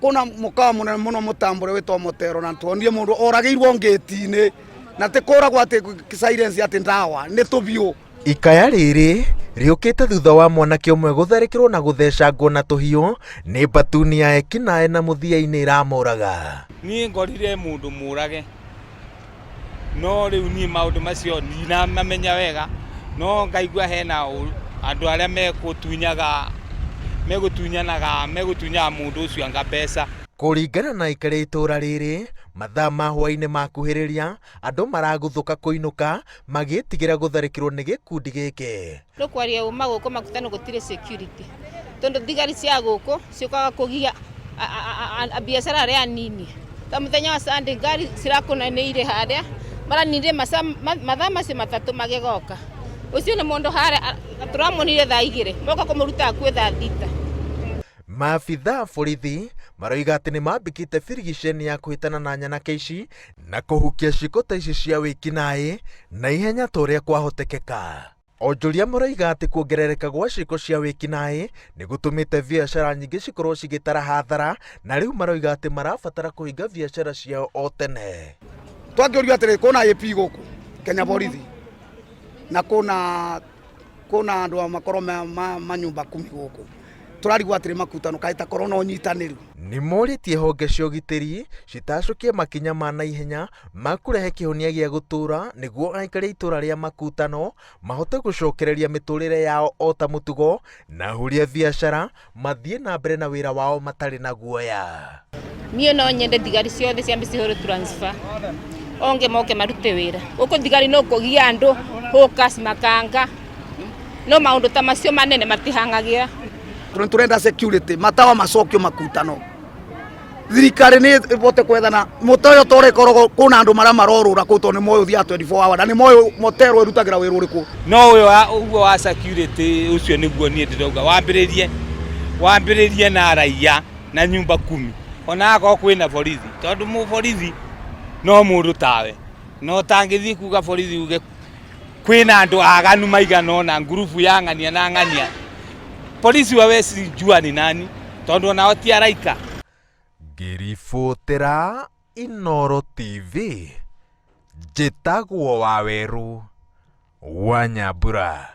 kuna mukawa munene muno mutambure witwa Motero na tuonie mundu orageirwo ngeti-ini na tikoragwo ati silence ati ndawa ni tubiu. Ikaya riri riukite thutha wa mwanake umwe gutharikirwo na guthecangwo na tuhiu ni batuni ya ekinae na muthia-ini iramuraga. Ni ngorire mundu murage no riu ni maundu macio ndinamamenya wega no ngaigua hena andu aria megutunyanaga mundu ucio anga mbeca. Kuringana na ikare itura riri mathaa ma hwaini makuhiriria andu maraguthuka kuinuka magitigira gutharikirwo ni gikundi giki. Rukwaria uma guku makutano gutire security tondu thigari cia guku ciukaga kugia biashara aria nini ta muthenya wa Sunday ngari cirakunaneire haria maranire mathaa macio matatu magigoka ucio ni mundu haria turamonire thaa 2 moka kumuruta akue thaa 6. Maabitha borithi maroiga ati ni mambikite birigiceni ya kuhitana na nyanake ici na kuhukia ciiko ta ici cia wikinae na ihenya ta uria kwahotekeka. Onjoria maroiga ati kuongerereka gwa ciiko cia wikinae ni gutumite biashara nyingi cikorwo cigitara hathara na riu maroiga ati marabatara kuhinga biashara ciao o tene. Twangioria atiri kuna IP guku Kenya borithi na kuna andu makoro manyumba 10 guku turarigwa atiri makutano kaita korona unyitaniru. Ni moritie honge cia ugitiri citacukie makinya ma naihenya makurehe kihonia gia gutura niguo aikari itura ria makutano mahote gucokereria miturire yao o ta mutugo na huria biashara mathie na mbere na wira wao matari na guoya. Niĩ no nyende thigari ciothe ciambe cihũre transfer onge moke marute wira guku thigari no kugia andu hawkers makanga no maundu ta macio manene matihangagia. Turenda security matawa macokio makutano thirikari ni ibote kwethana mutoyo tore korogo kuna andu mara marorura kuto ni moyo thia 24 hours na ni moyo Motero irutagira wiru uriku no uyo wa security ucio niguo nie ndirauga wambiririe na raia na nyumba 10 ona ako kwina borithi tondu mu borithi no mundu tawe no tangithi kuga borithi uge kwina andu aganu maigana na ngurubu ya ng'ania na ng'ania polisi wa wesi jua ni nani tondu nao ti araika. Ngiribotera Inooro TV njitagwo Waweru wa Nyambura.